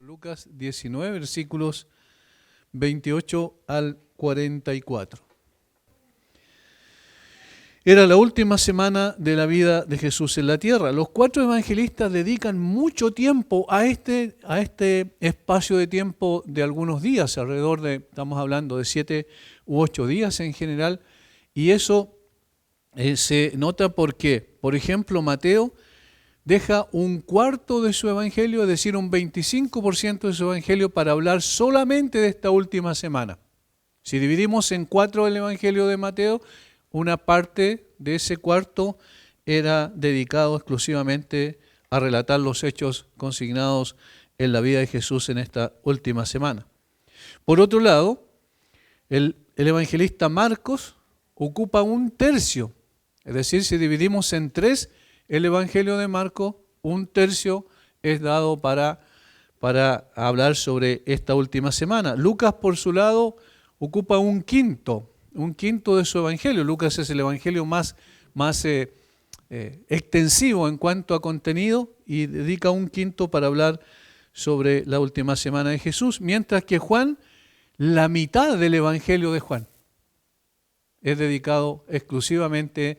Lucas 19, versículos 28 al 44. Era la última semana de la vida de Jesús en la tierra. Los 4 evangelistas dedican mucho tiempo a este espacio de tiempo de algunos días, alrededor de, estamos hablando de 7 u 8 días en general, y eso se nota porque, por ejemplo, Mateo deja un cuarto de su evangelio, es decir, un 25% de su evangelio para hablar solamente de esta última semana. Si dividimos en 4 el evangelio de Mateo, una parte de ese cuarto era dedicado exclusivamente a relatar los hechos consignados en la vida de Jesús en esta última semana. Por otro lado, el evangelista Marcos ocupa un tercio, es decir, si dividimos en 3 el evangelio de Marcos, un tercio es dado para hablar sobre esta última semana. Lucas, por su lado, ocupa un quinto de su evangelio. Lucas es el evangelio más extensivo en cuanto a contenido y dedica un quinto para hablar sobre la última semana de Jesús, mientras que Juan, la mitad del evangelio de Juan es dedicado exclusivamente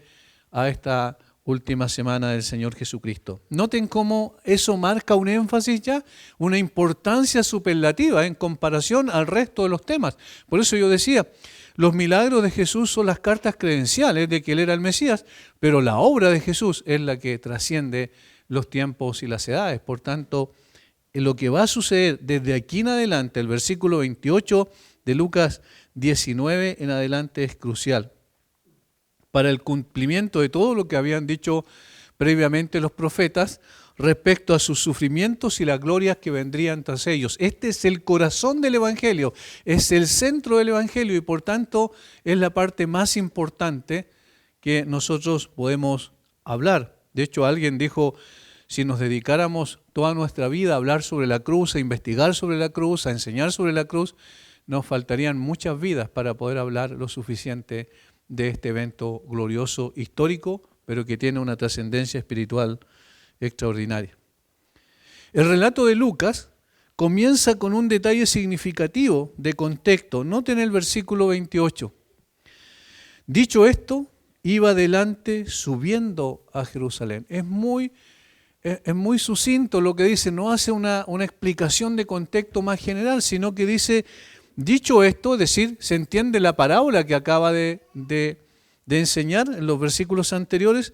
a esta última semana del Señor Jesucristo. Noten cómo eso marca un énfasis ya, una importancia superlativa en comparación al resto de los temas. Por eso yo decía, los milagros de Jesús son las cartas credenciales de que Él era el Mesías, pero la obra de Jesús es la que trasciende los tiempos y las edades. Por tanto, lo que va a suceder desde aquí en adelante, el versículo 28 de Lucas 19 en adelante es crucial para el cumplimiento de todo lo que habían dicho previamente los profetas respecto a sus sufrimientos y las glorias que vendrían tras ellos. Este es el corazón del Evangelio, es el centro del Evangelio y por tanto es la parte más importante que nosotros podemos hablar. De hecho, alguien dijo, si nos dedicáramos toda nuestra vida a hablar sobre la cruz, a investigar sobre la cruz, a enseñar sobre la cruz, nos faltarían muchas vidas para poder hablar lo suficiente de este evento glorioso, histórico, pero que tiene una trascendencia espiritual extraordinaria. El relato de Lucas comienza con un detalle significativo de contexto. Noten el versículo 28. Dicho esto, iba adelante subiendo a Jerusalén. Es muy sucinto lo que dice, no hace una explicación de contexto más general, sino que dice, dicho esto, es decir, se entiende la parábola que acaba de enseñar en los versículos anteriores,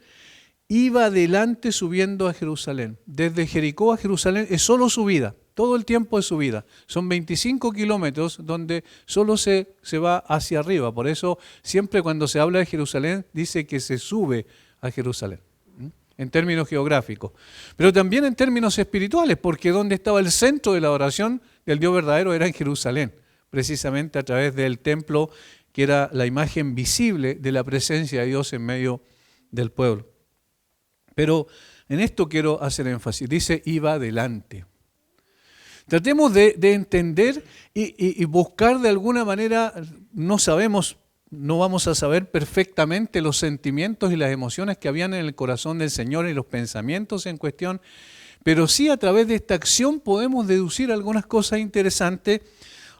iba adelante subiendo a Jerusalén. Desde Jericó a Jerusalén es solo subida, todo el tiempo es subida. Son 25 kilómetros donde solo se va hacia arriba. Por eso siempre cuando se habla de Jerusalén dice que se sube a Jerusalén, en términos geográficos. Pero también en términos espirituales, porque donde estaba el centro de la adoración del Dios verdadero era en Jerusalén, precisamente a través del templo, que era la imagen visible de la presencia de Dios en medio del pueblo. Pero en esto quiero hacer énfasis. Dice, iba adelante. Tratemos de entender y buscar de alguna manera, no vamos a saber perfectamente los sentimientos y las emociones que habían en el corazón del Señor y los pensamientos en cuestión, pero sí a través de esta acción podemos deducir algunas cosas interesantes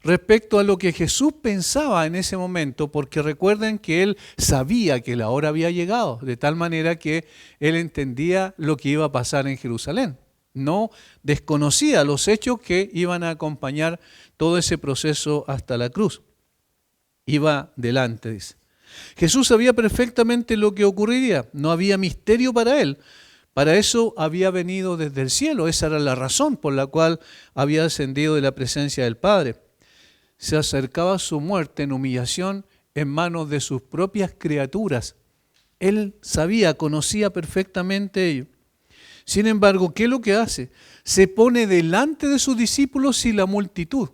respecto a lo que Jesús pensaba en ese momento, porque recuerden que Él sabía que la hora había llegado, de tal manera que Él entendía lo que iba a pasar en Jerusalén. No desconocía los hechos que iban a acompañar todo ese proceso hasta la cruz. Iba delante, dice. Jesús sabía perfectamente lo que ocurriría, no había misterio para Él. Para eso había venido desde el cielo, esa era la razón por la cual había descendido de la presencia del Padre. Se acercaba a su muerte en humillación en manos de sus propias criaturas. Él sabía, conocía perfectamente ello. Sin embargo, ¿qué es lo que hace? Se pone delante de sus discípulos y la multitud.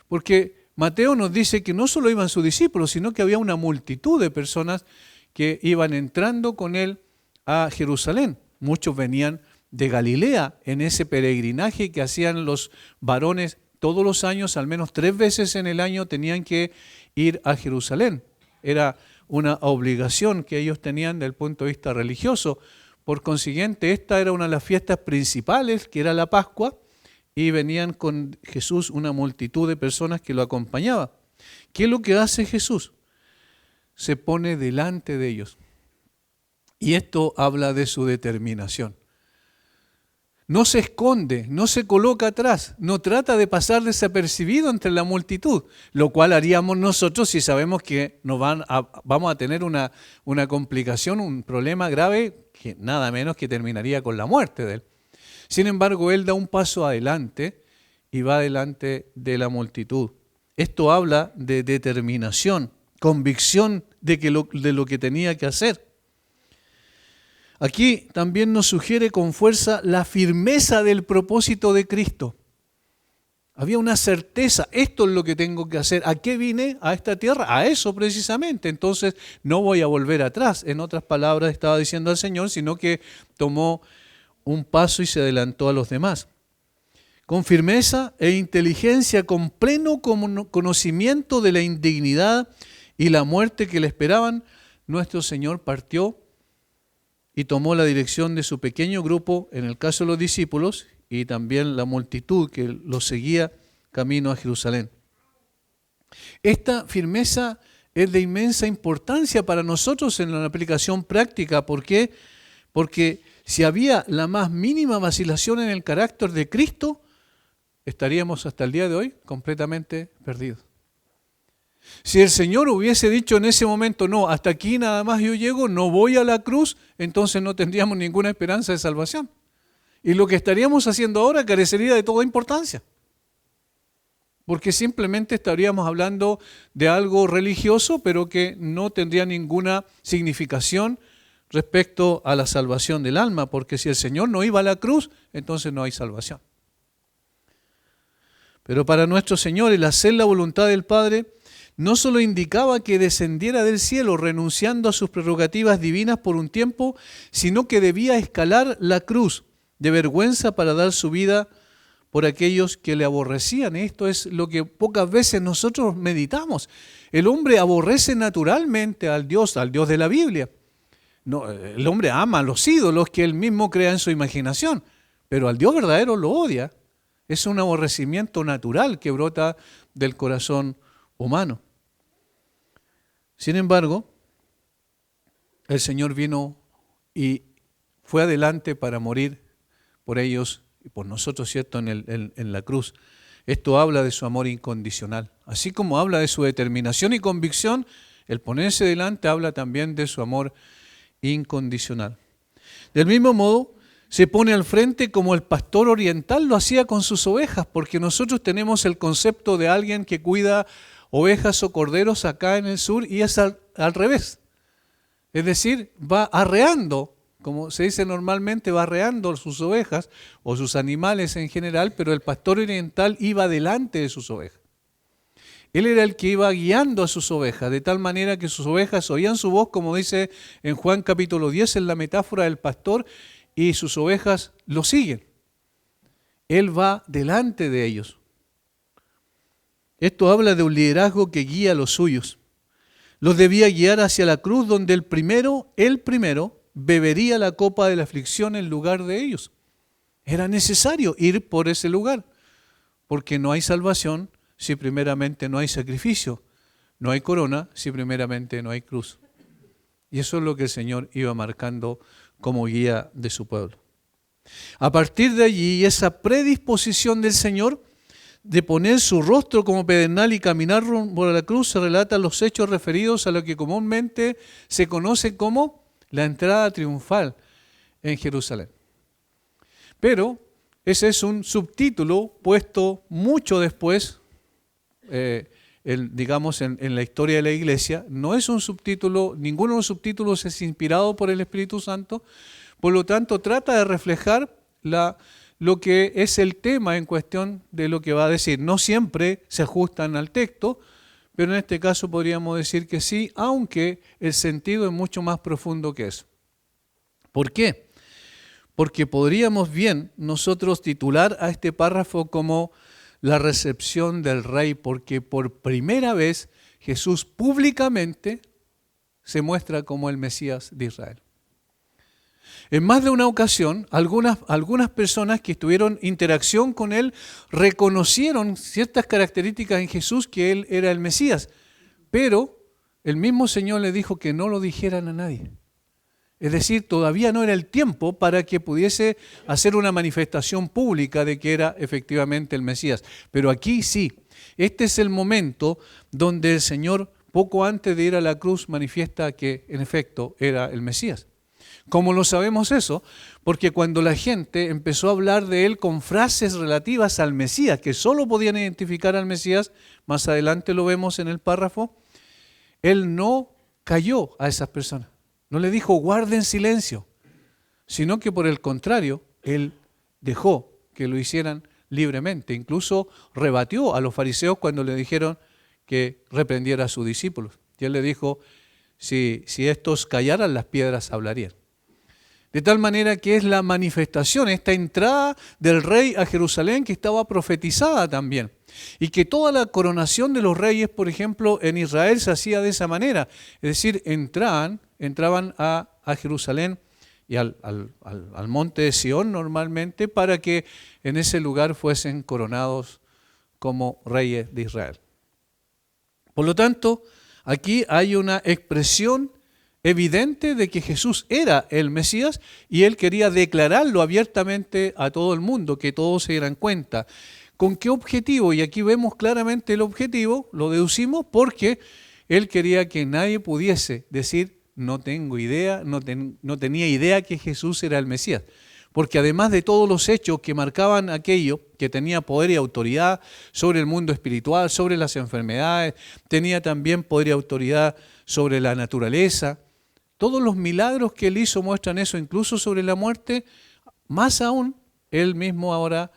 Porque Mateo nos dice que no solo iban sus discípulos, sino que había una multitud de personas que iban entrando con él a Jerusalén. Muchos venían de Galilea en ese peregrinaje que hacían los varones todos los años, al menos 3 veces en el año tenían que ir a Jerusalén. Era una obligación que ellos tenían desde el punto de vista religioso. Por consiguiente, esta era una de las fiestas principales, que era la Pascua, y venían con Jesús una multitud de personas que lo acompañaba. ¿Qué es lo que hace Jesús? Se pone delante de ellos. Y esto habla de su determinación. No se esconde, no se coloca atrás, no trata de pasar desapercibido entre la multitud, lo cual haríamos nosotros si sabemos que vamos a tener una complicación, un problema grave, que nada menos que terminaría con la muerte de él. Sin embargo, él da un paso adelante y va delante de la multitud. Esto habla de determinación, convicción de lo que tenía que hacer. Aquí también nos sugiere con fuerza la firmeza del propósito de Cristo. Había una certeza, esto es lo que tengo que hacer. ¿A qué vine a esta tierra? A eso precisamente. Entonces no voy a volver atrás. En otras palabras estaba diciendo al Señor, sino que tomó un paso y se adelantó a los demás. Con firmeza e inteligencia, con pleno conocimiento de la indignidad y la muerte que le esperaban, nuestro Señor partió y tomó la dirección de su pequeño grupo, en el caso de los discípulos, y también la multitud que lo seguía camino a Jerusalén. Esta firmeza es de inmensa importancia para nosotros en la aplicación práctica. ¿Por qué? Porque si había la más mínima vacilación en el carácter de Cristo, estaríamos hasta el día de hoy completamente perdidos. Si el Señor hubiese dicho en ese momento, no, hasta aquí nada más yo llego, no voy a la cruz, entonces no tendríamos ninguna esperanza de salvación. Y lo que estaríamos haciendo ahora carecería de toda importancia. Porque simplemente estaríamos hablando de algo religioso, pero que no tendría ninguna significación respecto a la salvación del alma. Porque si el Señor no iba a la cruz, entonces no hay salvación. Pero para nuestro Señor, el hacer la voluntad del Padre no solo indicaba que descendiera del cielo renunciando a sus prerrogativas divinas por un tiempo, sino que debía escalar la cruz de vergüenza para dar su vida por aquellos que le aborrecían. Esto es lo que pocas veces nosotros meditamos. El hombre aborrece naturalmente al Dios de la Biblia. No, el hombre ama a los ídolos que él mismo crea en su imaginación, pero al Dios verdadero lo odia. Es un aborrecimiento natural que brota del corazón humano. Sin embargo, el Señor vino y fue adelante para morir por ellos y por nosotros, ¿cierto?, en la cruz. Esto habla de su amor incondicional. Así como habla de su determinación y convicción, el ponerse delante habla también de su amor incondicional. Del mismo modo, se pone al frente como el pastor oriental lo hacía con sus ovejas, porque nosotros tenemos el concepto de alguien que cuida ovejas o corderos acá en el sur y es al revés. Es decir, va arreando, como se dice normalmente, va arreando sus ovejas o sus animales en general, pero el pastor oriental iba delante de sus ovejas. Él era el que iba guiando a sus ovejas, de tal manera que sus ovejas oían su voz, como dice en Juan capítulo 10, en la metáfora del pastor, y sus ovejas lo siguen. Él va delante de ellos. Esto habla de un liderazgo que guía a los suyos. Los debía guiar hacia la cruz donde él primero, bebería la copa de la aflicción en lugar de ellos. Era necesario ir por ese lugar, porque no hay salvación si primeramente no hay sacrificio. No hay corona si primeramente no hay cruz. Y eso es lo que el Señor iba marcando como guía de su pueblo. A partir de allí, esa predisposición del Señor de poner su rostro como pedernal y caminar por la cruz, se relatan los hechos referidos a lo que comúnmente se conoce como la entrada triunfal en Jerusalén. Pero ese es un subtítulo puesto mucho después, digamos, en la historia de la iglesia. No es un subtítulo, ninguno de los subtítulos es inspirado por el Espíritu Santo, por lo tanto trata de reflejar lo que es el tema en cuestión de lo que va a decir. No siempre se ajustan al texto, pero en este caso podríamos decir que sí, aunque el sentido es mucho más profundo que eso. ¿Por qué? Porque podríamos bien nosotros titular a este párrafo como la recepción del rey, porque por primera vez Jesús públicamente se muestra como el Mesías de Israel. En más de una ocasión, algunas personas que tuvieron interacción con él reconocieron ciertas características en Jesús que él era el Mesías, pero el mismo Señor le dijo que no lo dijeran a nadie. Es decir, todavía no era el tiempo para que pudiese hacer una manifestación pública de que era efectivamente el Mesías. Pero aquí sí, este es el momento donde el Señor, poco antes de ir a la cruz, manifiesta que en efecto era el Mesías. ¿Cómo lo sabemos eso? Porque cuando la gente empezó a hablar de él con frases relativas al Mesías, que solo podían identificar al Mesías, más adelante lo vemos en el párrafo, él no cayó a esas personas. No le dijo guarden silencio, sino que por el contrario, él dejó que lo hicieran libremente. Incluso rebatió a los fariseos cuando le dijeron que reprendiera a sus discípulos. Y él le dijo, si estos callaran, las piedras hablarían. De tal manera que es la manifestación, esta entrada del rey a Jerusalén que estaba profetizada también. Y que toda la coronación de los reyes, por ejemplo, en Israel se hacía de esa manera. Es decir, entraban a Jerusalén y al monte de Sión normalmente para que en ese lugar fuesen coronados como reyes de Israel. Por lo tanto, aquí hay una expresión evidente de que Jesús era el Mesías y él quería declararlo abiertamente a todo el mundo, que todos se dieran cuenta. ¿Con qué objetivo? Y aquí vemos claramente el objetivo, lo deducimos porque él quería que nadie pudiese decir no tengo idea, no tenía idea que Jesús era el Mesías. Porque además de todos los hechos que marcaban aquello, que tenía poder y autoridad sobre el mundo espiritual, sobre las enfermedades, tenía también poder y autoridad sobre la naturaleza. Todos los milagros que él hizo muestran eso, incluso sobre la muerte. Más aún, él mismo ahora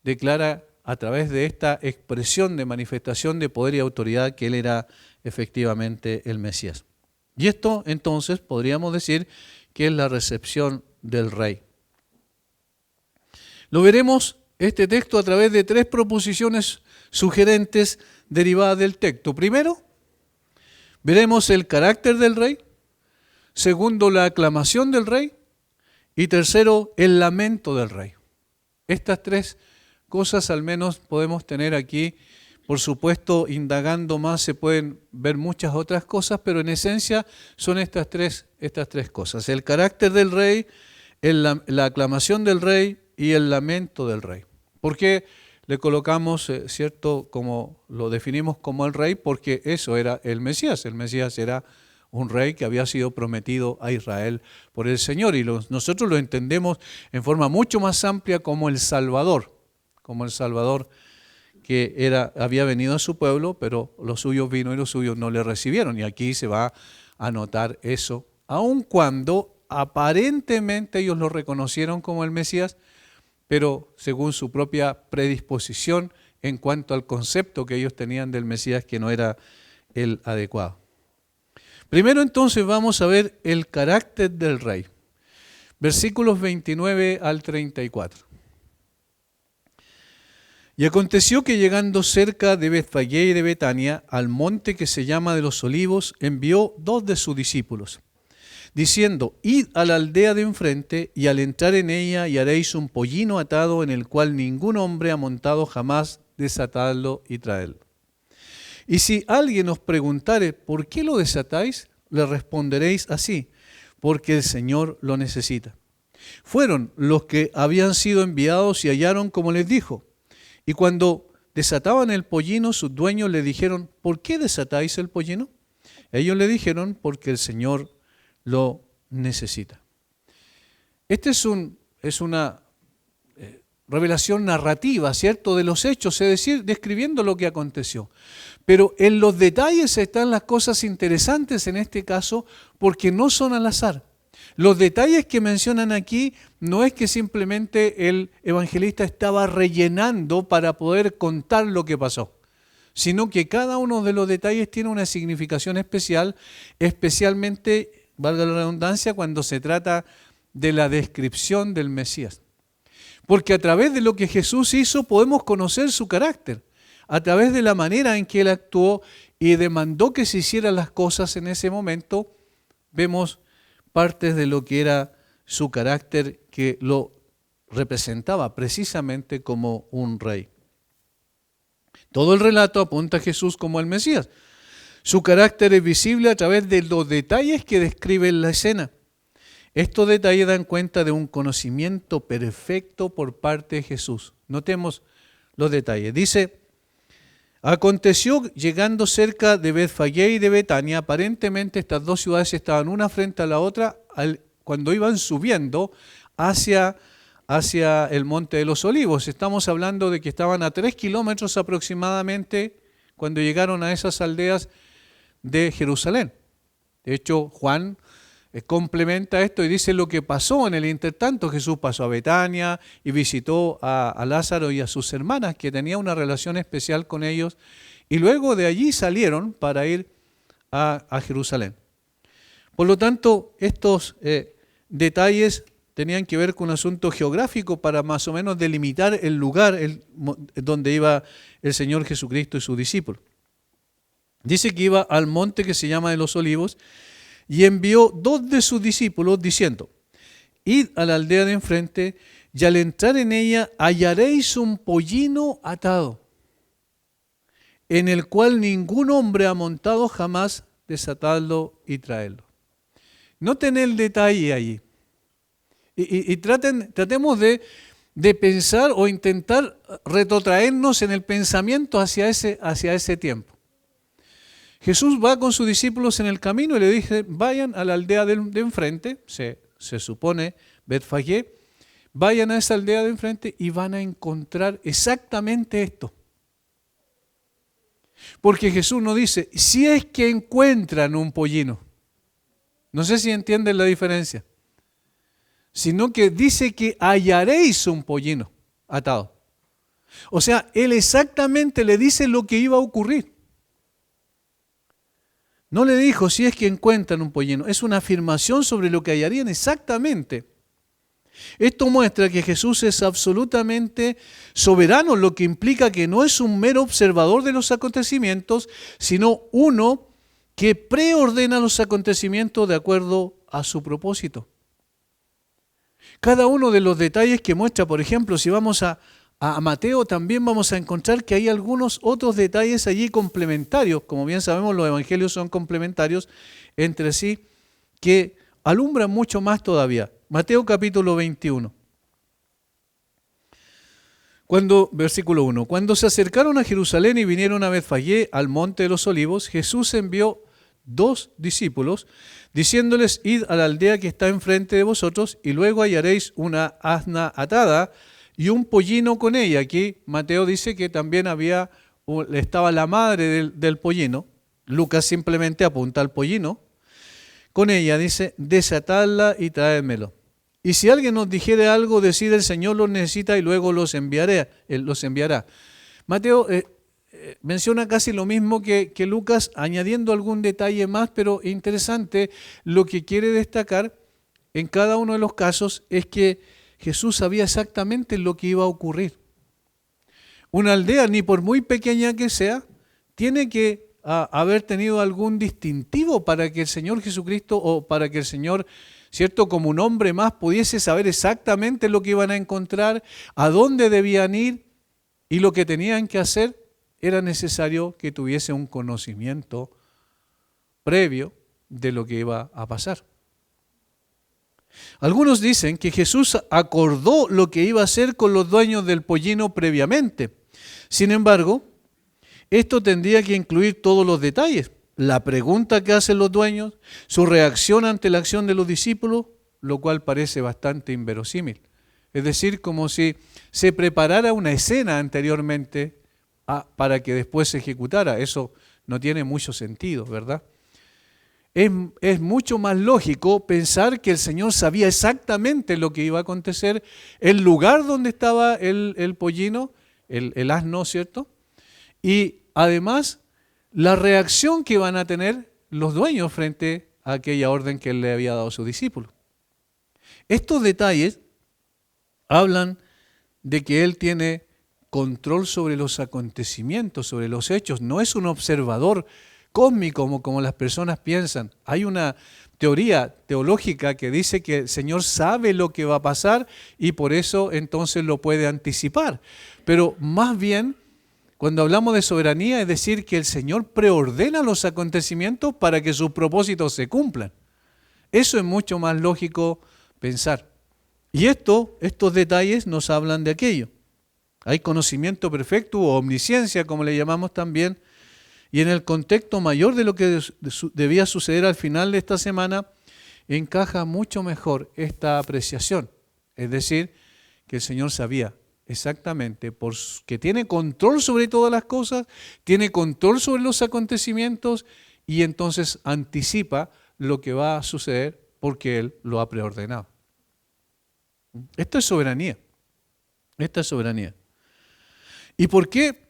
declara a través de esta expresión de manifestación de poder y autoridad que él era efectivamente el Mesías. Y esto entonces podríamos decir que es la recepción del rey. Lo veremos este texto a través de 3 proposiciones sugerentes derivadas del texto. Primero, veremos el carácter del rey. Segundo, la aclamación del rey. Y tercero, el lamento del rey. Estas 3 cosas al menos podemos tener aquí. Por supuesto, indagando más se pueden ver muchas otras cosas, pero en esencia son estas tres cosas. El carácter del rey, la aclamación del rey y el lamento del rey. ¿Por qué le colocamos, cierto, como lo definimos como el rey? Porque eso era el Mesías. El Mesías era un rey que había sido prometido a Israel por el Señor. Y nosotros lo entendemos en forma mucho más amplia como el Salvador que había venido a su pueblo, pero los suyos vino y los suyos no le recibieron. Y aquí se va a notar eso, aun cuando aparentemente ellos lo reconocieron como el Mesías, pero según su propia predisposición en cuanto al concepto que ellos tenían del Mesías, que no era el adecuado. Primero entonces vamos a ver el carácter del rey. Versículos 29 al 34. Y aconteció que llegando cerca de Betfagé y de Betania, al monte que se llama de los Olivos, envió 2 de sus discípulos, diciendo, id a la aldea de enfrente, y al entrar en ella hallaréis un pollino atado en el cual ningún hombre ha montado jamás, desatadlo y traedlo. Y si alguien os preguntare, ¿por qué lo desatáis? Le responderéis así, porque el Señor lo necesita. Fueron los que habían sido enviados y hallaron como les dijo. Y cuando desataban el pollino, sus dueños le dijeron, ¿por qué desatáis el pollino? Ellos le dijeron, porque el Señor lo necesita. Esta es una revelación narrativa, ¿cierto?, de los hechos, es decir, describiendo lo que aconteció. Pero en los detalles están las cosas interesantes en este caso, porque no son al azar. Los detalles que mencionan aquí no es que simplemente el evangelista estaba rellenando para poder contar lo que pasó, sino que cada uno de los detalles tiene una significación especial, especialmente, valga la redundancia, cuando se trata de la descripción del Mesías. Porque a través de lo que Jesús hizo podemos conocer su carácter, a través de la manera en que Él actuó y demandó que se hicieran las cosas en ese momento, vemos partes de lo que era su carácter que lo representaba precisamente como un rey. Todo el relato apunta a Jesús como el Mesías. Su carácter es visible a través de los detalles que describen la escena. Estos detalles dan cuenta de un conocimiento perfecto por parte de Jesús. Notemos los detalles. Dice, aconteció llegando cerca de Betfagé y de Betania, aparentemente estas dos ciudades estaban una frente a la otra cuando iban subiendo hacia el Monte de los Olivos. Estamos hablando de que estaban a 3 kilómetros aproximadamente cuando llegaron a esas aldeas de Jerusalén. De hecho, Juan complementa esto y dice lo que pasó en el intertanto. Jesús pasó a Betania y visitó a Lázaro y a sus hermanas, que tenía una relación especial con ellos, y luego de allí salieron para ir a Jerusalén. Por lo tanto, estos detalles tenían que ver con un asunto geográfico para más o menos delimitar el lugar donde iba el Señor Jesucristo y sus discípulos. Dice que iba al monte que se llama de los Olivos y envió 2 de sus discípulos diciendo, id a la aldea de enfrente y al entrar en ella hallaréis un pollino atado, en el cual ningún hombre ha montado jamás, desatadlo y traedlo. Noten el detalle allí. Y tratemos de pensar o intentar retrotraernos en el pensamiento hacia ese tiempo. Jesús va con sus discípulos en el camino y le dice, vayan a la aldea de enfrente, se supone Betfagé, vayan a esa aldea de enfrente y van a encontrar exactamente esto. Porque Jesús no dice, si es que encuentran un pollino. No sé si entienden la diferencia. Sino que dice que hallaréis un pollino atado. O sea, Él exactamente le dice lo que iba a ocurrir. No le dijo si es que encuentran un pollino, es una afirmación sobre lo que hallarían exactamente. Esto muestra que Jesús es absolutamente soberano, lo que implica que no es un mero observador de los acontecimientos, sino uno que preordena los acontecimientos de acuerdo a su propósito. Cada uno de los detalles que muestra, por ejemplo, si vamos a Mateo, también vamos a encontrar que hay algunos otros detalles allí complementarios. Como bien sabemos, los evangelios son complementarios entre sí, que alumbran mucho más todavía. Mateo capítulo 21. Versículo 1. Cuando se acercaron a Jerusalén y vinieron a Betfagé, al monte de los Olivos, Jesús envió 2 discípulos, diciéndoles, id a la aldea que está enfrente de vosotros, y luego hallaréis una asna atada y un pollino con ella. Aquí Mateo dice que también estaba la madre del pollino. Lucas simplemente apunta al pollino. Con ella dice, desatadla y traédmelo. Y si alguien nos dijere algo, decid el Señor los necesita y luego los enviará. Mateo menciona casi lo mismo que Lucas, añadiendo algún detalle más, pero interesante. Lo que quiere destacar en cada uno de los casos es que Jesús sabía exactamente lo que iba a ocurrir. Una aldea, ni por muy pequeña que sea, tiene que haber tenido algún distintivo para que el Señor Jesucristo o para que el Señor, ¿cierto?, como un hombre más, pudiese saber exactamente lo que iban a encontrar, a dónde debían ir y lo que tenían que hacer. Era necesario que tuviese un conocimiento previo de lo que iba a pasar. Algunos dicen que Jesús acordó lo que iba a hacer con los dueños del pollino previamente. Sin embargo, esto tendría que incluir todos los detalles. La pregunta que hacen los dueños, su reacción ante la acción de los discípulos, lo cual parece bastante inverosímil. Es decir, como si se preparara una escena anteriormente para que después se ejecutara. Eso no tiene mucho sentido, ¿verdad? Es mucho más lógico pensar que el Señor sabía exactamente lo que iba a acontecer, el lugar donde estaba el pollino, el asno, ¿cierto? Y además, la reacción que van a tener los dueños frente a aquella orden que Él le había dado a sus discípulos. Estos detalles hablan de que Él tiene control sobre los acontecimientos, sobre los hechos. No es un observador cósmico como las personas piensan. Hay una teoría teológica que dice que el Señor sabe lo que va a pasar y por eso entonces lo puede anticipar. Pero más bien, cuando hablamos de soberanía, es decir, que el Señor preordena los acontecimientos para que sus propósitos se cumplan. Eso es mucho más lógico pensar. Y estos detalles nos hablan de aquello. Hay conocimiento perfecto o omnisciencia, como le llamamos también, y en el contexto mayor de lo que debía suceder al final de esta semana, encaja mucho mejor esta apreciación. Es decir, que el Señor sabía exactamente, que tiene control sobre todas las cosas, tiene control sobre los acontecimientos y entonces anticipa lo que va a suceder porque Él lo ha preordenado. Esto es soberanía. Esta es soberanía. ¿Y por qué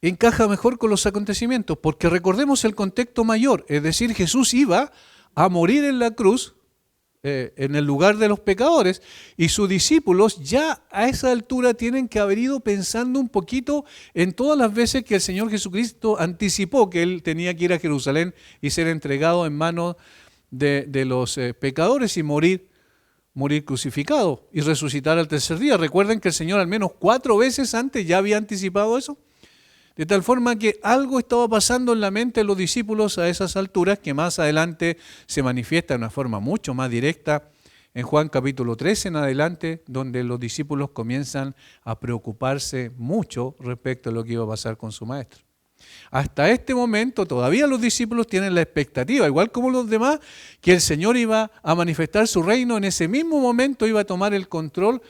encaja mejor con los acontecimientos? Porque recordemos el contexto mayor, es decir, Jesús iba a morir en la cruz, en el lugar de los pecadores, y sus discípulos ya a esa altura tienen que haber ido pensando un poquito en todas las veces que el Señor Jesucristo anticipó que Él tenía que ir a Jerusalén y ser entregado en manos de los pecadores y morir crucificado y resucitar al tercer día. Recuerden que el Señor al menos 4 veces antes ya había anticipado eso. De tal forma que algo estaba pasando en la mente de los discípulos a esas alturas que más adelante se manifiesta de una forma mucho más directa en Juan capítulo 13 en adelante, donde los discípulos comienzan a preocuparse mucho respecto a lo que iba a pasar con su maestro. Hasta este momento todavía los discípulos tienen la expectativa, igual como los demás, que el Señor iba a manifestar su reino en ese mismo momento, iba a tomar el control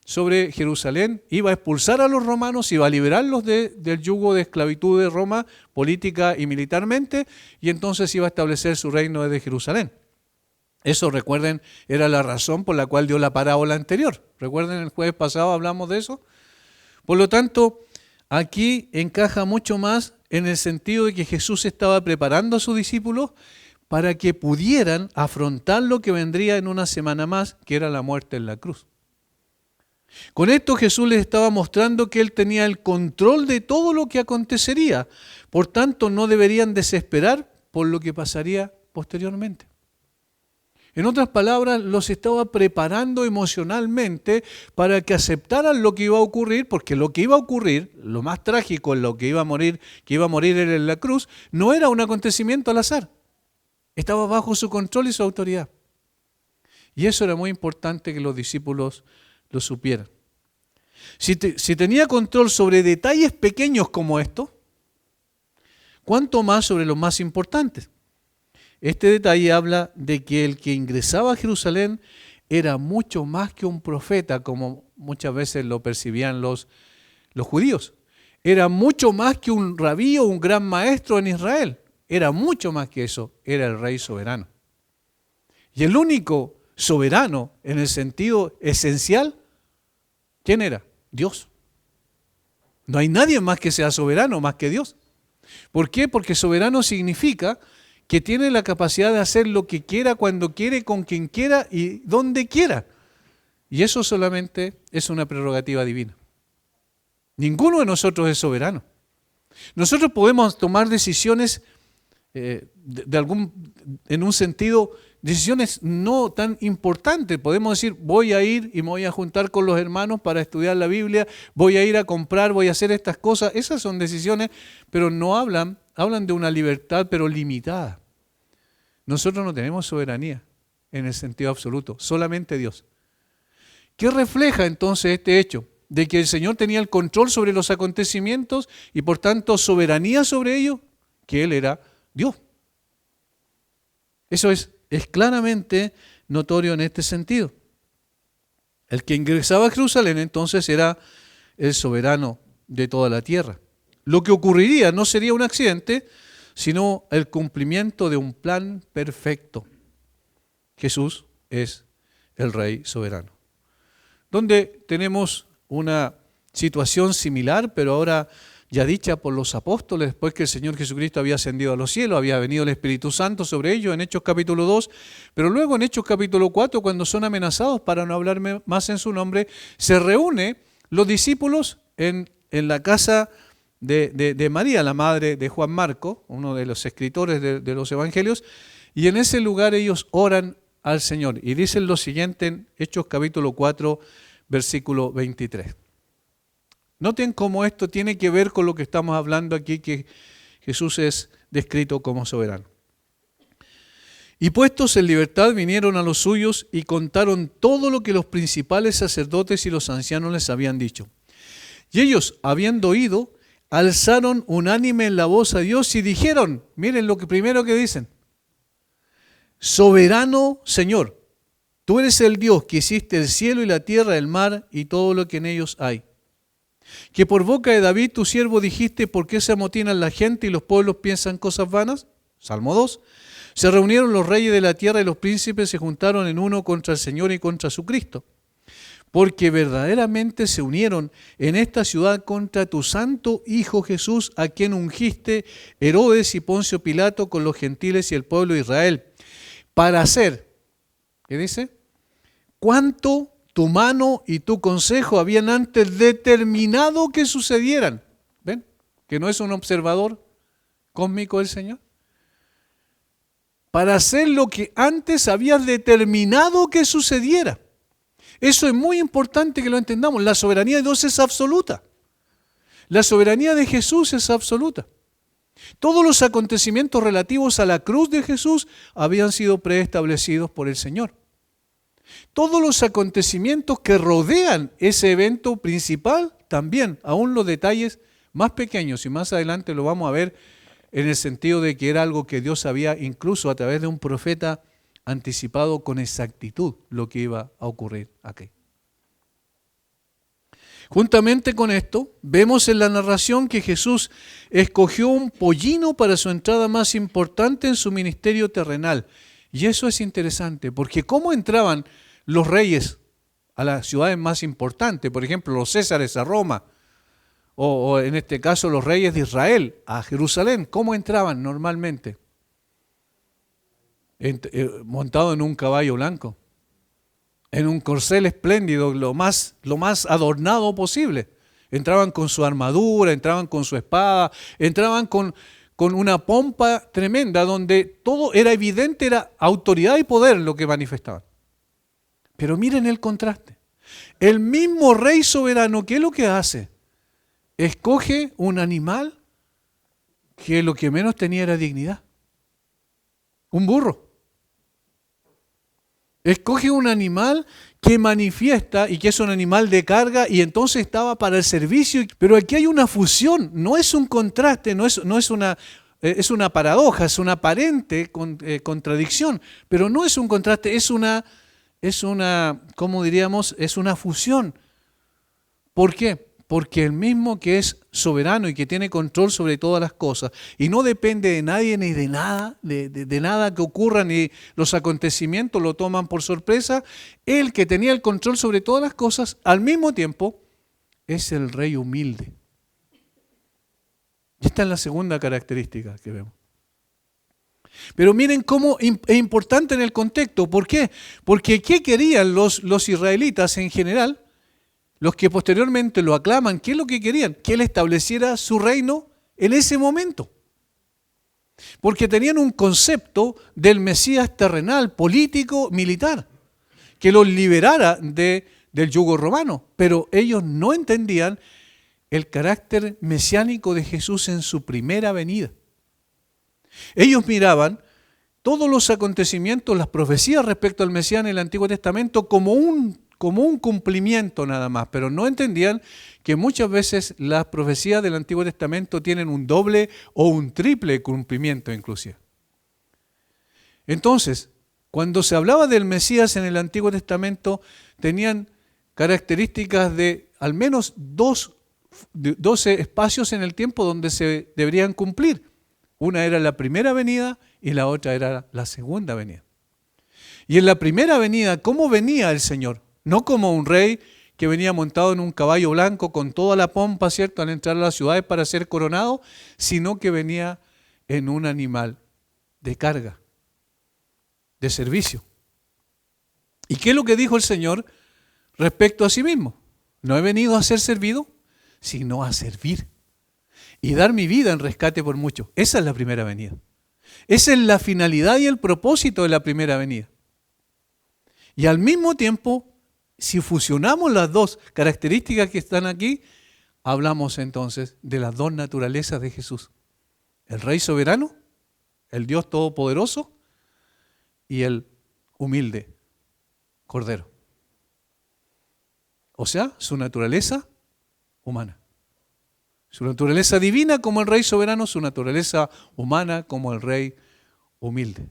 sobre Jerusalén, iba a expulsar a los romanos, iba a liberarlos del yugo de esclavitud de Roma, política y militarmente, y entonces iba a establecer su reino desde Jerusalén. Eso, recuerden, era la razón por la cual dio la parábola anterior. Recuerden, el jueves pasado hablamos de eso. Por lo tanto, aquí encaja mucho más en el sentido de que Jesús estaba preparando a sus discípulos para que pudieran afrontar lo que vendría en una semana más, que era la muerte en la cruz. Con esto Jesús les estaba mostrando que Él tenía el control de todo lo que acontecería. Por tanto, no deberían desesperar por lo que pasaría posteriormente. En otras palabras, los estaba preparando emocionalmente para que aceptaran lo que iba a ocurrir, porque lo que iba a ocurrir, lo más trágico, lo que iba a morir él en la cruz, no era un acontecimiento al azar. Estaba bajo su control y su autoridad. Y eso era muy importante que los discípulos lo supieran. Si tenía control sobre detalles pequeños como estos, ¿cuánto más sobre los más importantes? Este detalle habla de que el que ingresaba a Jerusalén era mucho más que un profeta, como muchas veces lo percibían los judíos. Era mucho más que un rabí o un gran maestro en Israel. Era mucho más que eso. Era el rey soberano. Y el único soberano en el sentido esencial, ¿quién era? Dios. No hay nadie más que sea soberano, más que Dios. ¿Por qué? Porque soberano significa que tiene la capacidad de hacer lo que quiera, cuando quiere, con quien quiera y donde quiera. Y eso solamente es una prerrogativa divina. Ninguno de nosotros es soberano. Nosotros podemos tomar decisiones en un sentido, decisiones no tan importantes. Podemos decir, voy a ir y me voy a juntar con los hermanos para estudiar la Biblia, voy a ir a comprar, voy a hacer estas cosas. Esas son decisiones, pero no hablan de una libertad, pero limitada. Nosotros no tenemos soberanía en el sentido absoluto, solamente Dios. ¿Qué refleja entonces este hecho? De que el Señor tenía el control sobre los acontecimientos y por tanto soberanía sobre ellos, que Él era Dios. Eso es claramente notorio en este sentido. El que ingresaba a Jerusalén entonces era el soberano de toda la tierra. Lo que ocurriría no sería un accidente, sino el cumplimiento de un plan perfecto. Jesús es el Rey soberano. Donde tenemos una situación similar, pero ahora ya dicha por los apóstoles, después que el Señor Jesucristo había ascendido a los cielos, había venido el Espíritu Santo sobre ellos en Hechos capítulo 2, pero luego en Hechos capítulo 4, cuando son amenazados para no hablar más en su nombre, se reúnen los discípulos en la casa de María, la madre de Juan Marco, uno de los escritores de los evangelios, Y en ese lugar ellos oran al Señor. Y dicen lo siguiente en Hechos capítulo 4, versículo 23. Noten cómo esto tiene que ver con lo que estamos hablando aquí, que Jesús es descrito como soberano. Y puestos en libertad vinieron a los suyos y contaron todo lo que los principales sacerdotes y los ancianos les habían dicho. Y ellos, habiendo oído, alzaron unánime la voz a Dios y dijeron, miren lo que primero que dicen, soberano Señor, tú eres el Dios que hiciste el cielo y la tierra, el mar y todo lo que en ellos hay. Que por boca de David tu siervo dijiste, ¿por qué se amotinan la gente y los pueblos piensan cosas vanas? Salmo 2. Se reunieron los reyes de la tierra y los príncipes se juntaron en uno contra el Señor y contra su Cristo. Porque verdaderamente se unieron en esta ciudad contra tu santo Hijo Jesús, a quien ungiste Herodes y Poncio Pilato con los gentiles y el pueblo de Israel, para hacer, ¿qué dice? Cuanto tu mano y tu consejo habían antes determinado que sucedieran. ¿Ven? Que no es un observador cósmico el Señor. Para hacer lo que antes habías determinado que sucediera. Eso es muy importante que lo entendamos. La soberanía de Dios es absoluta. La soberanía de Jesús es absoluta. Todos los acontecimientos relativos a la cruz de Jesús habían sido preestablecidos por el Señor. Todos los acontecimientos que rodean ese evento principal también, aún los detalles más pequeños, y más adelante lo vamos a ver en el sentido de que era algo que Dios había incluso a través de un profeta anticipado con exactitud lo que iba a ocurrir aquí. Juntamente con esto, vemos en la narración que Jesús escogió un pollino para su entrada más importante en su ministerio terrenal. Y eso es interesante, porque ¿cómo entraban los reyes a las ciudades más importantes? Por ejemplo, los césares a Roma, o en este caso los reyes de Israel a Jerusalén. ¿Cómo entraban normalmente? Montado en un caballo blanco, en un corcel espléndido, lo más adornado posible. Entraban con su armadura, entraban con su espada, entraban con una pompa tremenda donde todo era evidente, era autoridad y poder lo que manifestaban. Pero miren el contraste. El mismo rey soberano, ¿qué es lo que hace? Escoge un animal que lo que menos tenía era dignidad. Un burro. Escoge un animal que manifiesta y que es un animal de carga y entonces estaba para el servicio. Pero aquí hay una fusión, no es un contraste, no es una paradoja, es una aparente contradicción, pero no es un contraste, es una, ¿cómo diríamos? Es una fusión. ¿Por qué? Porque el mismo que es soberano y que tiene control sobre todas las cosas y no depende de nadie ni de nada, de nada que ocurra, ni los acontecimientos lo toman por sorpresa, el que tenía el control sobre todas las cosas, al mismo tiempo es el rey humilde. Y esta es la segunda característica que vemos. Pero miren cómo es importante en el contexto. ¿Por qué? Porque ¿qué querían los israelitas en general? Los que posteriormente lo aclaman, ¿qué es lo que querían? Que él estableciera su reino en ese momento. Porque tenían un concepto del Mesías terrenal, político, militar, que los liberara del yugo romano. Pero ellos no entendían el carácter mesiánico de Jesús en su primera venida. Ellos miraban todos los acontecimientos, las profecías respecto al Mesías en el Antiguo Testamento como un cumplimiento nada más, pero no entendían que muchas veces las profecías del Antiguo Testamento tienen un doble o un triple cumplimiento inclusive. Entonces, cuando se hablaba del Mesías en el Antiguo Testamento, tenían características de al menos 12 espacios en el tiempo donde se deberían cumplir. Una era la primera venida y la otra era la segunda venida. Y en la primera venida, ¿cómo venía el Señor? No como un rey que venía montado en un caballo blanco con toda la pompa, ¿cierto?, al entrar a las ciudades para ser coronado, sino que venía en un animal de carga, de servicio. ¿Y qué es lo que dijo el Señor respecto a sí mismo? No he venido a ser servido, sino a servir y dar mi vida en rescate por muchos. Esa es la primera venida. Esa es la finalidad y el propósito de la primera venida. Y al mismo tiempo, si fusionamos las dos características que están aquí, hablamos entonces de las dos naturalezas de Jesús. El Rey soberano, el Dios todopoderoso y el humilde Cordero. O sea, su naturaleza humana. Su naturaleza divina como el Rey soberano, su naturaleza humana como el Rey humilde.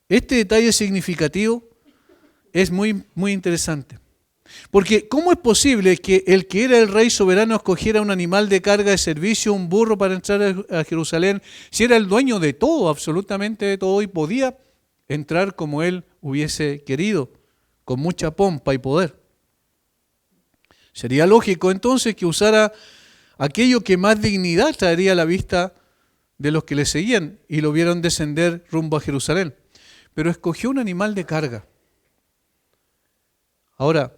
Este detalle significativo es muy, muy interesante. Porque ¿cómo es posible que el que era el Rey soberano escogiera un animal de carga de servicio, un burro para entrar a Jerusalén, si era el dueño de todo, absolutamente de todo, y podía entrar como él hubiese querido, con mucha pompa y poder? Sería lógico entonces que usara aquello que más dignidad traería a la vista de los que le seguían y lo vieron descender rumbo a Jerusalén. Pero escogió un animal de carga. Ahora,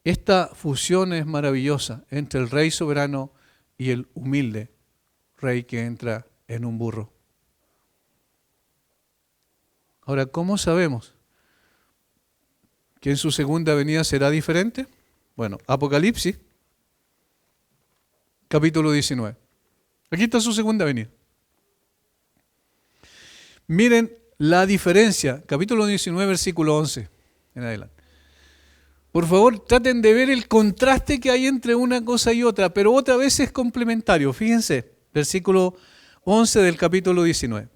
esta fusión es maravillosa entre el Rey soberano y el humilde Rey que entra en un burro. Ahora, ¿cómo sabemos que en su segunda venida será diferente? Bueno, Apocalipsis, capítulo 19. Aquí está su segunda venida. Miren la diferencia, capítulo 19, versículo 11 en adelante. Por favor, traten de ver el contraste que hay entre una cosa y otra, pero otra vez es complementario. Fíjense, versículo 11 del capítulo 19.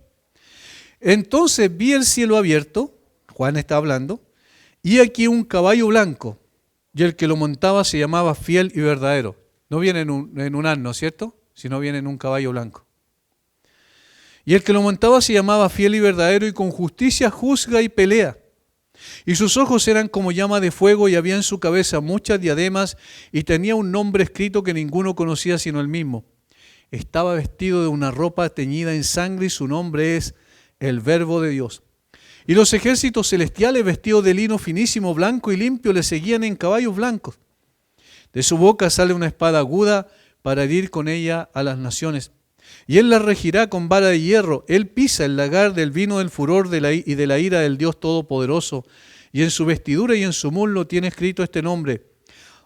Entonces vi el cielo abierto, Juan está hablando, y aquí un caballo blanco, y el que lo montaba se llamaba Fiel y Verdadero. No viene en un asno, ¿cierto? Sino viene en un caballo blanco. Y el que lo montaba se llamaba Fiel y Verdadero, y con justicia juzga y pelea. Y sus ojos eran como llama de fuego, y había en su cabeza muchas diademas, y tenía un nombre escrito que ninguno conocía sino él mismo. Estaba vestido de una ropa teñida en sangre, y su nombre es el Verbo de Dios. Y los ejércitos celestiales, vestidos de lino finísimo, blanco y limpio, le seguían en caballos blancos. De su boca sale una espada aguda para herir con ella a las naciones. Y él las regirá con vara de hierro. Él pisa el lagar del vino del furor y de la ira del Dios Todopoderoso. Y en su vestidura y en su muslo tiene escrito este nombre: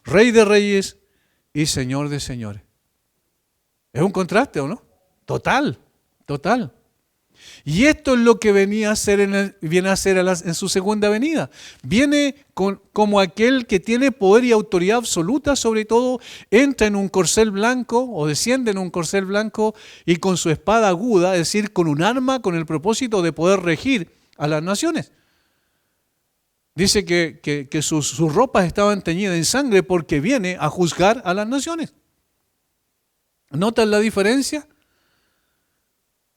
Rey de Reyes y Señor de Señores. ¿Es un contraste o no? Total, total. Y esto es lo que viene a hacer en su segunda venida. Viene como aquel que tiene poder y autoridad absoluta sobre todo, entra en un corcel blanco o desciende en un corcel blanco y con su espada aguda, es decir, con un arma con el propósito de poder regir a las naciones. Dice que sus ropas estaban teñidas en sangre porque viene a juzgar a las naciones. ¿Notan la diferencia?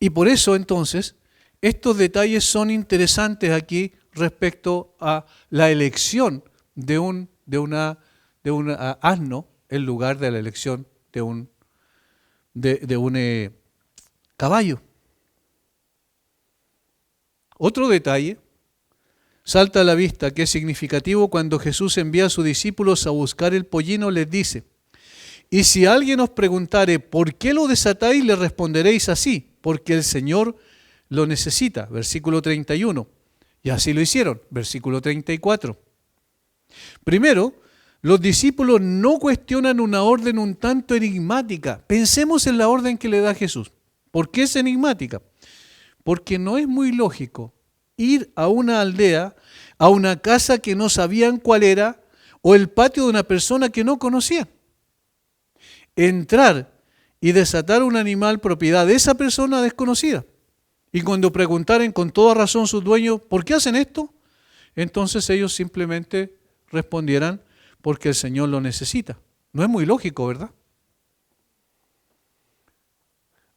Y por eso entonces estos detalles son interesantes aquí respecto a la elección de un asno en lugar de la elección de un caballo. Otro detalle salta a la vista que es significativo cuando Jesús envía a sus discípulos a buscar el pollino, les dice: y si alguien os preguntare, ¿por qué lo desatáis?, le responderéis así: porque el Señor lo necesita. Versículo 31. Y así lo hicieron. Versículo 34. Primero, los discípulos no cuestionan una orden un tanto enigmática. Pensemos en la orden que le da Jesús. ¿Por qué es enigmática? Porque no es muy lógico ir a una aldea, a una casa que no sabían cuál era, o el patio de una persona que no conocían. Entrar y desatar un animal propiedad de esa persona desconocida. Y cuando preguntaren con toda razón sus dueños, ¿por qué hacen esto?, entonces ellos simplemente respondieran: porque el Señor lo necesita. No es muy lógico, ¿verdad?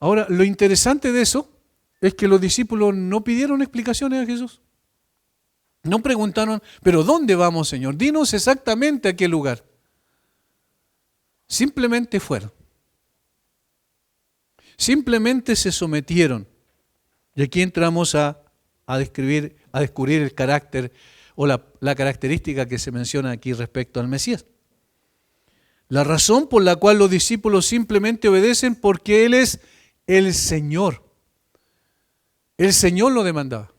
Ahora, lo interesante de eso es que los discípulos no pidieron explicaciones a Jesús. No preguntaron: ¿pero dónde vamos, Señor? Dinos exactamente a qué lugar. Simplemente fueron. Simplemente se sometieron. Y aquí entramos a descubrir el carácter o la característica que se menciona aquí respecto al Mesías. La razón por la cual los discípulos simplemente obedecen, porque Él es el Señor. El Señor lo demandaba.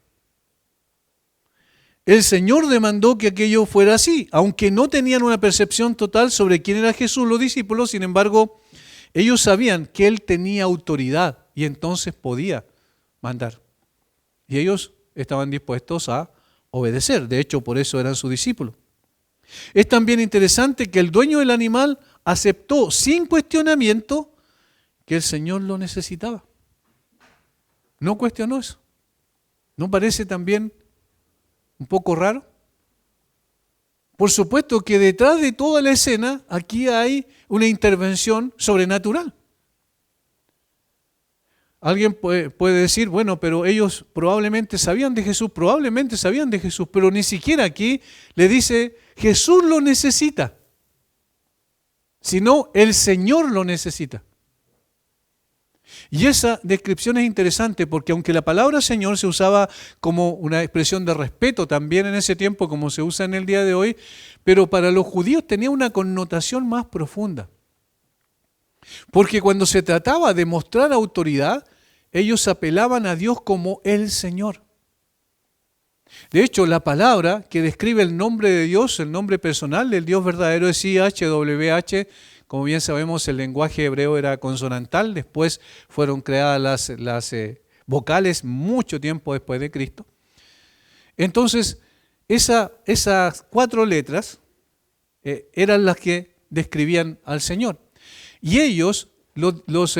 El Señor demandó que aquello fuera así, aunque no tenían una percepción total sobre quién era Jesús, los discípulos, sin embargo, ellos sabían que Él tenía autoridad y entonces podía mandar. Y ellos estaban dispuestos a obedecer, de hecho, por eso eran sus discípulos. Es también interesante que el dueño del animal aceptó sin cuestionamiento que el Señor lo necesitaba. No cuestionó eso. ¿No parece también un poco raro? Por supuesto que detrás de toda la escena aquí hay una intervención sobrenatural. Alguien puede decir, bueno, pero ellos probablemente sabían de Jesús, pero ni siquiera aquí le dice, Jesús lo necesita, sino el Señor lo necesita. Y esa descripción es interesante porque aunque la palabra Señor se usaba como una expresión de respeto también en ese tiempo como se usa en el día de hoy, pero para los judíos tenía una connotación más profunda. Porque cuando se trataba de mostrar autoridad, ellos apelaban a Dios como el Señor. De hecho, la palabra que describe el nombre de Dios, el nombre personal del Dios verdadero es IHWH. Como bien sabemos, el lenguaje hebreo era consonantal, después fueron creadas las vocales mucho tiempo después de Cristo. Entonces, esas 4 letras eran las que describían al Señor. Y ellos, los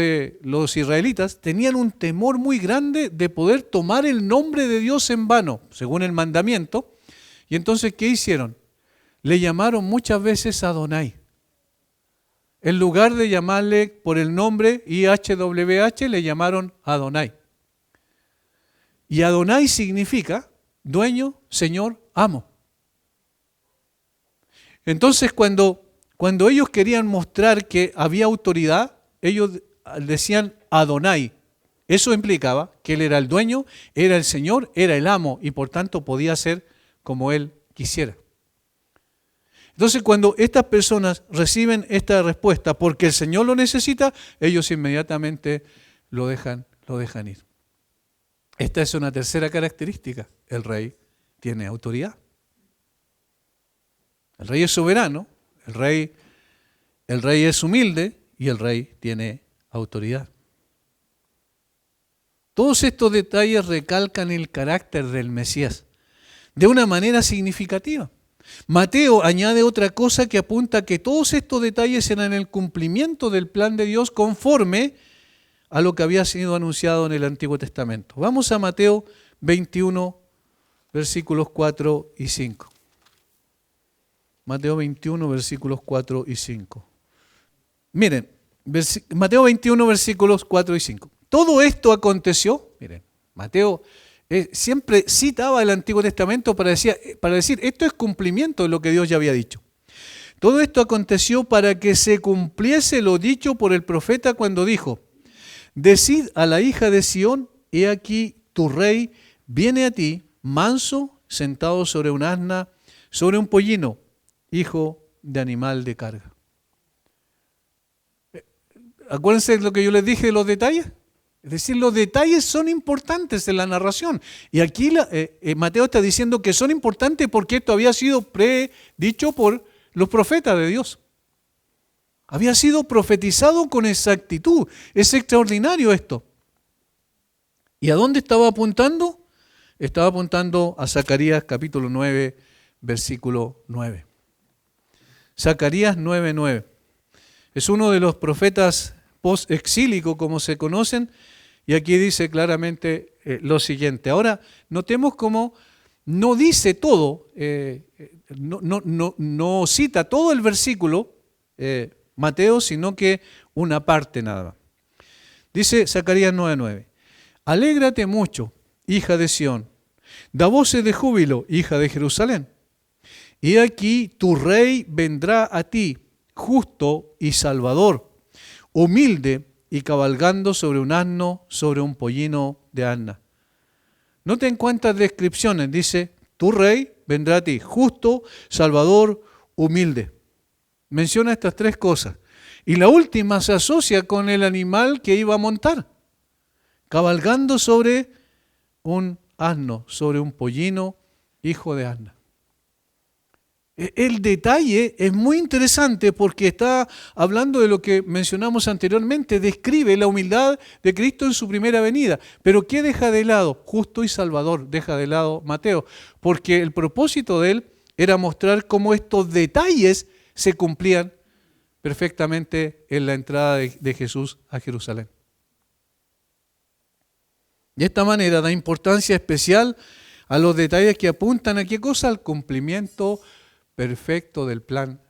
israelitas, tenían un temor muy grande de poder tomar el nombre de Dios en vano, según el mandamiento. Y entonces, ¿qué hicieron? Le llamaron muchas veces Adonai. En lugar de llamarle por el nombre IHWH, le llamaron Adonai. Y Adonai significa dueño, señor, amo. Entonces, cuando ellos querían mostrar que había autoridad, ellos decían Adonai. Eso implicaba que Él era el dueño, era el Señor, era el amo y por tanto podía ser como Él quisiera. Entonces, cuando estas personas reciben esta respuesta porque el Señor lo necesita, ellos inmediatamente lo dejan ir. Esta es una tercera característica. El rey tiene autoridad. El rey es soberano, el rey es humilde y el rey tiene autoridad. Todos estos detalles recalcan el carácter del Mesías de una manera significativa. Mateo añade otra cosa que apunta a que todos estos detalles eran el cumplimiento del plan de Dios conforme a lo que había sido anunciado en el Antiguo Testamento. Vamos a Mateo 21, versículos 4 y 5. Mateo 21, versículos 4 y 5. Miren, Mateo 21, versículos 4 y 5. Todo esto aconteció, miren, Mateo siempre citaba el Antiguo Testamento para decir, esto es cumplimiento de lo que Dios ya había dicho. Todo esto aconteció para que se cumpliese lo dicho por el profeta cuando dijo, decid a la hija de Sión, he aquí tu rey viene a ti, manso, sentado sobre un asna, sobre un pollino, hijo de animal de carga. Acuérdense de lo que yo les dije de los detalles. Es decir, los detalles son importantes en la narración. Y aquí Mateo está diciendo que son importantes porque esto había sido predicho por los profetas de Dios. Había sido profetizado con exactitud. Es extraordinario esto. ¿Y a dónde estaba apuntando? Estaba apuntando a Zacarías capítulo 9, versículo 9. Zacarías 9:9. Es uno de los profetas post-exílicos, como se conocen, y aquí dice claramente lo siguiente. Ahora, notemos cómo no dice todo, no cita todo el versículo Mateo, sino que una parte nada más. Dice Zacarías 9:9, alégrate mucho, hija de Sión, da voces de júbilo, hija de Jerusalén. Y aquí tu rey vendrá a ti, justo y salvador, humilde y cabalgando sobre un asno, sobre un pollino de asna. Noten cuántas descripciones. Dice, tu rey vendrá a ti, justo, salvador, humilde. Menciona estas 3 cosas. Y la última se asocia con el animal que iba a montar. cabalgando sobre un asno, sobre un pollino, hijo de asna. El detalle es muy interesante porque está hablando de lo que mencionamos anteriormente, describe la humildad de Cristo en su primera venida. Pero ¿qué deja de lado? Justo y Salvador, deja de lado Mateo, porque el propósito de él era mostrar cómo estos detalles se cumplían perfectamente en la entrada de Jesús a Jerusalén. De esta manera da importancia especial a los detalles que apuntan a qué cosa, al cumplimiento perfecto del plan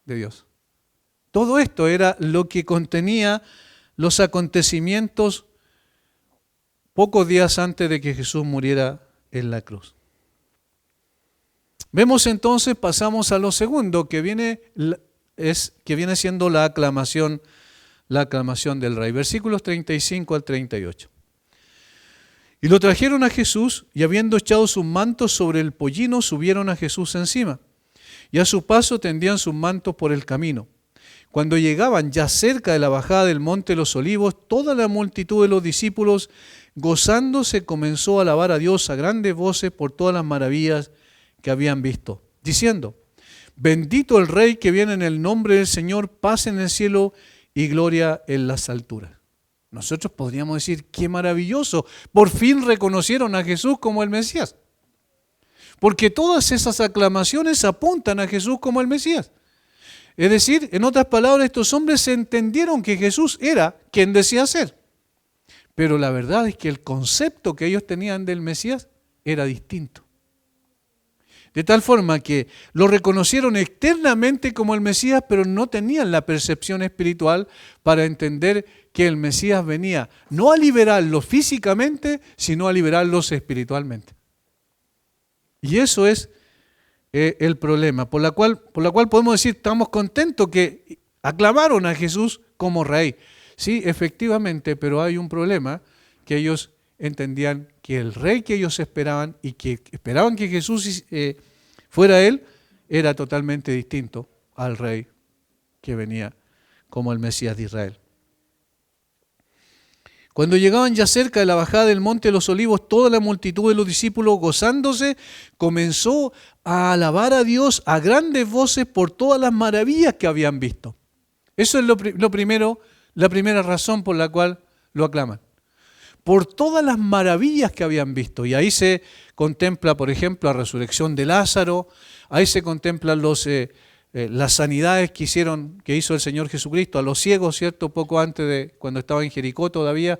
de Dios. Todo esto era lo que contenía los acontecimientos pocos días antes de que Jesús muriera en la cruz. Vemos entonces, pasamos a lo segundo, que viene siendo la aclamación del rey. Versículos 35 al 38. Y lo trajeron a Jesús, y habiendo echado sus mantos sobre el pollino, subieron a Jesús encima. Y a su paso tendían sus mantos por el camino. Cuando llegaban ya cerca de la bajada del monte de los Olivos, toda la multitud de los discípulos, gozándose, comenzó a alabar a Dios a grandes voces por todas las maravillas que habían visto, diciendo: bendito el Rey que viene en el nombre del Señor, paz en el cielo y gloria en las alturas. Nosotros podríamos decir, qué maravilloso, por fin reconocieron a Jesús como el Mesías. Porque todas esas aclamaciones apuntan a Jesús como el Mesías. Es decir, en otras palabras, estos hombres entendieron que Jesús era quien decía ser. Pero la verdad es que el concepto que ellos tenían del Mesías era distinto. De tal forma que lo reconocieron externamente como el Mesías, pero no tenían la percepción espiritual para entender que el Mesías venía no a liberarlos físicamente, sino a liberarlos espiritualmente. Y eso es el problema, por la cual podemos decir, estamos contentos que aclamaron a Jesús como rey. Sí, efectivamente, pero hay un problema, que ellos entendían que el rey que ellos esperaban y que esperaban que Jesús fuera él, era totalmente distinto al rey que venía como el Mesías de Israel. Cuando llegaban ya cerca de la bajada del monte de los Olivos, toda la multitud de los discípulos, gozándose, comenzó a alabar a Dios a grandes voces por todas las maravillas que habían visto. Eso es lo primero, la primera razón por la cual lo aclaman. Por todas las maravillas que habían visto. Y ahí se contempla, por ejemplo, la resurrección de Lázaro, ahí se contemplan las sanidades que hizo el Señor Jesucristo a los ciegos, ¿cierto? Poco antes de cuando estaba en Jericó todavía,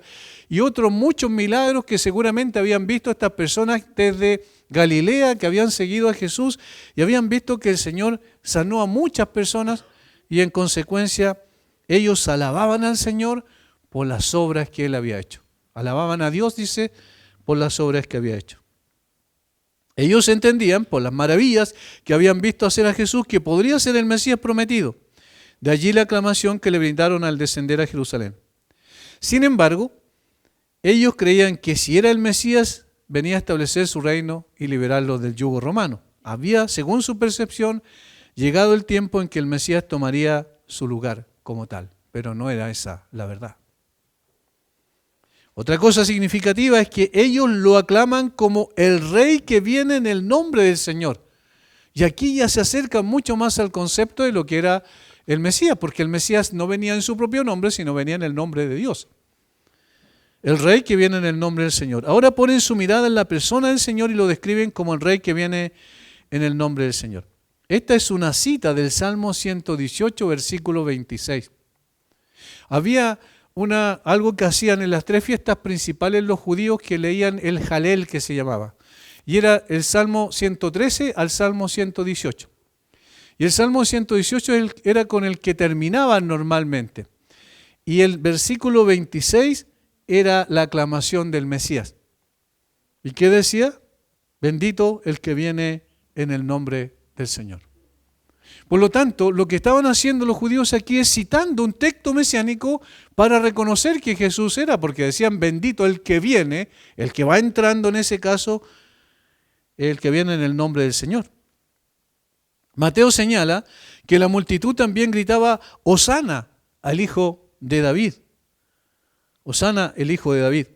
y otros muchos milagros que seguramente habían visto estas personas desde Galilea, que habían seguido a Jesús y habían visto que el Señor sanó a muchas personas y en consecuencia ellos alababan al Señor por las obras que Él había hecho. Alababan a Dios, dice, por las obras que había hecho. Ellos entendían, por las maravillas que habían visto hacer a Jesús, que podría ser el Mesías prometido. De allí la aclamación que le brindaron al descender a Jerusalén. Sin embargo, ellos creían que si era el Mesías, venía a establecer su reino y liberarlos del yugo romano. Había, según su percepción, llegado el tiempo en que el Mesías tomaría su lugar como tal, pero no era esa la verdad. Otra cosa significativa es que ellos lo aclaman como el Rey que viene en el nombre del Señor. Y aquí ya se acerca mucho más al concepto de lo que era el Mesías, porque el Mesías no venía en su propio nombre, sino venía en el nombre de Dios. El Rey que viene en el nombre del Señor. Ahora ponen su mirada en la persona del Señor y lo describen como el Rey que viene en el nombre del Señor. Esta es una cita del Salmo 118, versículo 26. Había algo que hacían en las tres fiestas principales los judíos, que leían el Jalel, que se llamaba. Y era el Salmo 113 al Salmo 118. Y el Salmo 118 era con el que terminaban normalmente. Y el versículo 26 era la aclamación del Mesías. ¿Y qué decía? Bendito el que viene en el nombre del Señor. Por lo tanto, lo que estaban haciendo los judíos aquí es citando un texto mesiánico para reconocer que Jesús era, porque decían bendito el que viene, el que va entrando en ese caso, el que viene en el nombre del Señor. Mateo señala que la multitud también gritaba Hosana al hijo de David. Hosana, el hijo de David.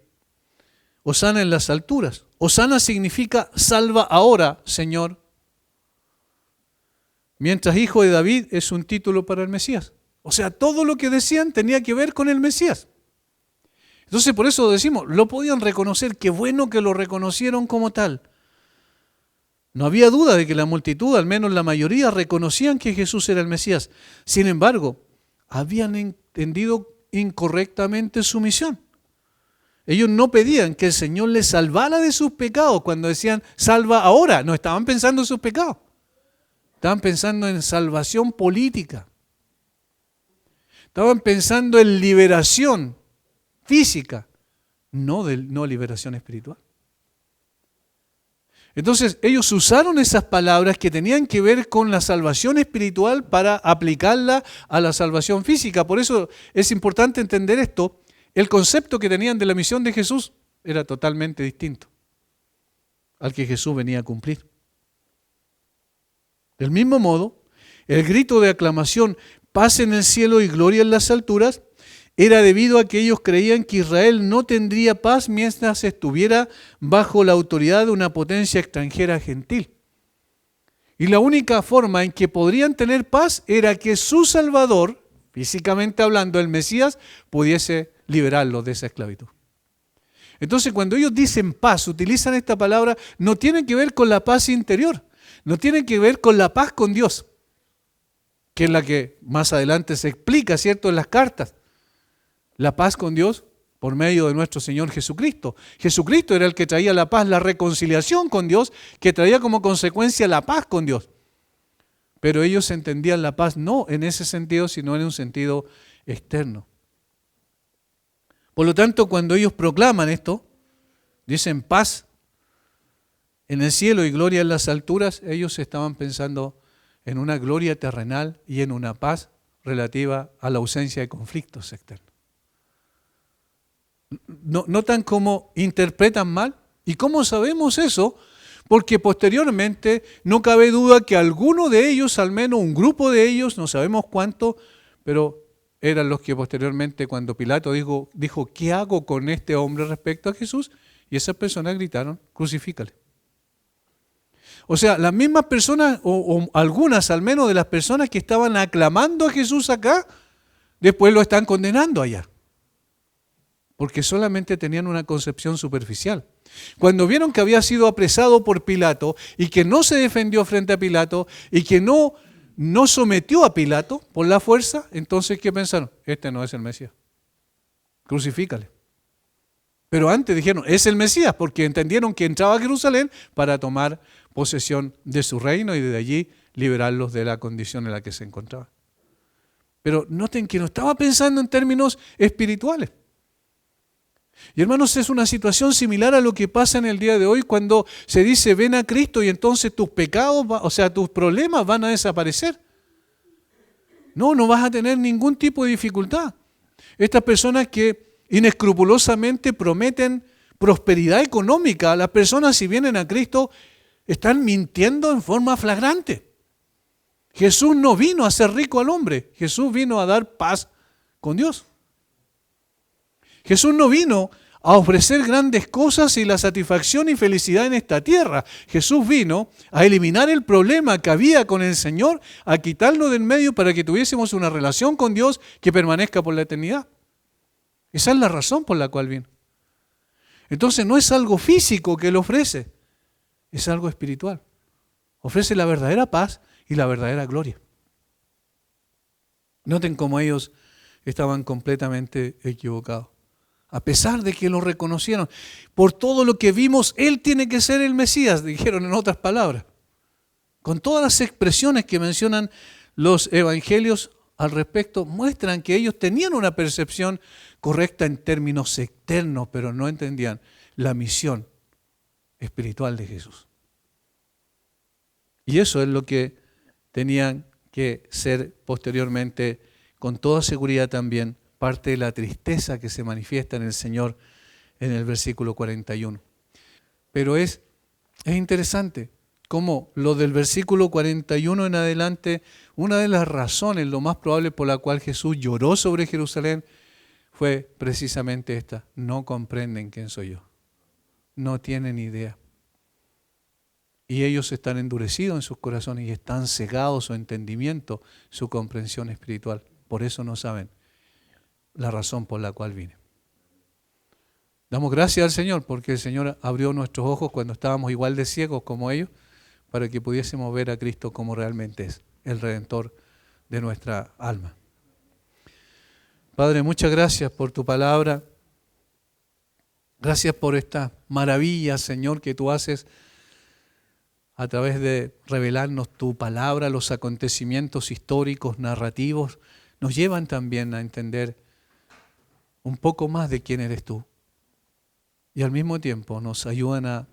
Hosana en las alturas. Hosana significa salva ahora, Señor. Mientras hijo de David es un título para el Mesías. O sea, todo lo que decían tenía que ver con el Mesías. Entonces por eso decimos, lo podían reconocer, qué bueno que lo reconocieron como tal. No había duda de que la multitud, al menos la mayoría, reconocían que Jesús era el Mesías. Sin embargo, habían entendido incorrectamente su misión. Ellos no pedían que el Señor les salvara de sus pecados cuando decían, salva ahora. No estaban pensando en sus pecados. Estaban pensando en salvación política. Estaban pensando en liberación física, no liberación espiritual. Entonces ellos usaron esas palabras que tenían que ver con la salvación espiritual para aplicarla a la salvación física. Por eso es importante entender esto. El concepto que tenían de la misión de Jesús era totalmente distinto al que Jesús venía a cumplir. Del mismo modo, el grito de aclamación, paz en el cielo y gloria en las alturas, era debido a que ellos creían que Israel no tendría paz mientras estuviera bajo la autoridad de una potencia extranjera gentil. Y la única forma en que podrían tener paz era que su Salvador, físicamente hablando, el Mesías, pudiese liberarlos de esa esclavitud. Entonces, cuando ellos dicen paz, utilizan esta palabra, no tiene que ver con la paz interior, no tiene que ver con la paz con Dios, que es la que más adelante se explica, ¿cierto?, en las cartas. La paz con Dios por medio de nuestro Señor Jesucristo. Jesucristo era el que traía la paz, la reconciliación con Dios, que traía como consecuencia la paz con Dios. Pero ellos entendían la paz no en ese sentido, sino en un sentido externo. Por lo tanto, cuando ellos proclaman esto, dicen paz en el cielo y gloria en las alturas, ellos estaban pensando en una gloria terrenal y en una paz relativa a la ausencia de conflictos externos. ¿Notan cómo interpretan mal? ¿Y cómo sabemos eso? Porque posteriormente no cabe duda que alguno de ellos, al menos un grupo de ellos, no sabemos cuánto, pero eran los que posteriormente cuando Pilato dijo, ¿qué hago con este hombre respecto a Jesús? Y esas personas gritaron, crucifícale. O sea, las mismas personas, o algunas al menos de las personas que estaban aclamando a Jesús acá, después lo están condenando allá. Porque solamente tenían una concepción superficial. Cuando vieron que había sido apresado por Pilato y que no se defendió frente a Pilato y que no sometió a Pilato por la fuerza, entonces ¿qué pensaron? Este no es el Mesías. Crucifícale. Pero antes dijeron, es el Mesías, porque entendieron que entraba a Jerusalén para tomar posesión de su reino y desde allí liberarlos de la condición en la que se encontraban. Pero noten que no estaba pensando en términos espirituales. Y hermanos, es una situación similar a lo que pasa en el día de hoy cuando se dice ven a Cristo y entonces tus pecados, tus problemas van a desaparecer. No vas a tener ningún tipo de dificultad. Estas personas que inescrupulosamente prometen prosperidad económica, las personas si vienen a Cristo están mintiendo en forma flagrante. Jesús no vino a hacer rico al hombre, Jesús vino a dar paz con Dios. Jesús no vino a ofrecer grandes cosas y la satisfacción y felicidad en esta tierra. Jesús vino a eliminar el problema que había con el Señor, a quitarlo del medio para que tuviésemos una relación con Dios que permanezca por la eternidad. Esa es la razón por la cual vino. Entonces no es algo físico que Él ofrece, es algo espiritual. Ofrece la verdadera paz y la verdadera gloria. Noten cómo ellos estaban completamente equivocados. A pesar de que lo reconocieron, por todo lo que vimos, Él tiene que ser el Mesías, dijeron en otras palabras. Con todas las expresiones que mencionan los evangelios al respecto, muestran que ellos tenían una percepción correcta en términos externos, pero no entendían la misión espiritual de Jesús. Y eso es lo que tenían que ser posteriormente, con toda seguridad también, parte de la tristeza que se manifiesta en el Señor en el versículo 41. Pero es interesante cómo lo del versículo 41 en adelante, una de las razones, lo más probable por la cual Jesús lloró sobre Jerusalén, fue precisamente esta: no comprenden quién soy yo. no tienen idea. Y ellos están endurecidos en sus corazones y están cegados su entendimiento, su comprensión espiritual. Por eso no saben la razón por la cual vine. Damos gracias al Señor porque el Señor abrió nuestros ojos cuando estábamos igual de ciegos como ellos, para que pudiésemos ver a Cristo como realmente es, el Redentor de nuestra alma. Padre, muchas gracias por tu palabra. Gracias por esta maravilla, Señor, que tú haces a través de revelarnos tu palabra. Los acontecimientos históricos, narrativos, nos llevan también a entender un poco más de quién eres tú. Y al mismo tiempo nos ayudan a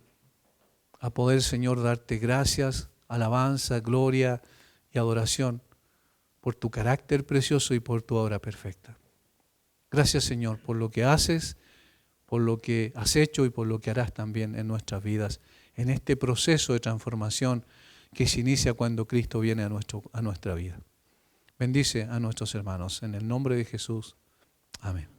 poder, Señor, darte gracias, alabanza, gloria y adoración por tu carácter precioso y por tu obra perfecta. Gracias, Señor, por lo que haces, por lo que has hecho y por lo que harás también en nuestras vidas, en este proceso de transformación que se inicia cuando Cristo viene a nuestra vida. Bendice a nuestros hermanos. En el nombre de Jesús. Amén.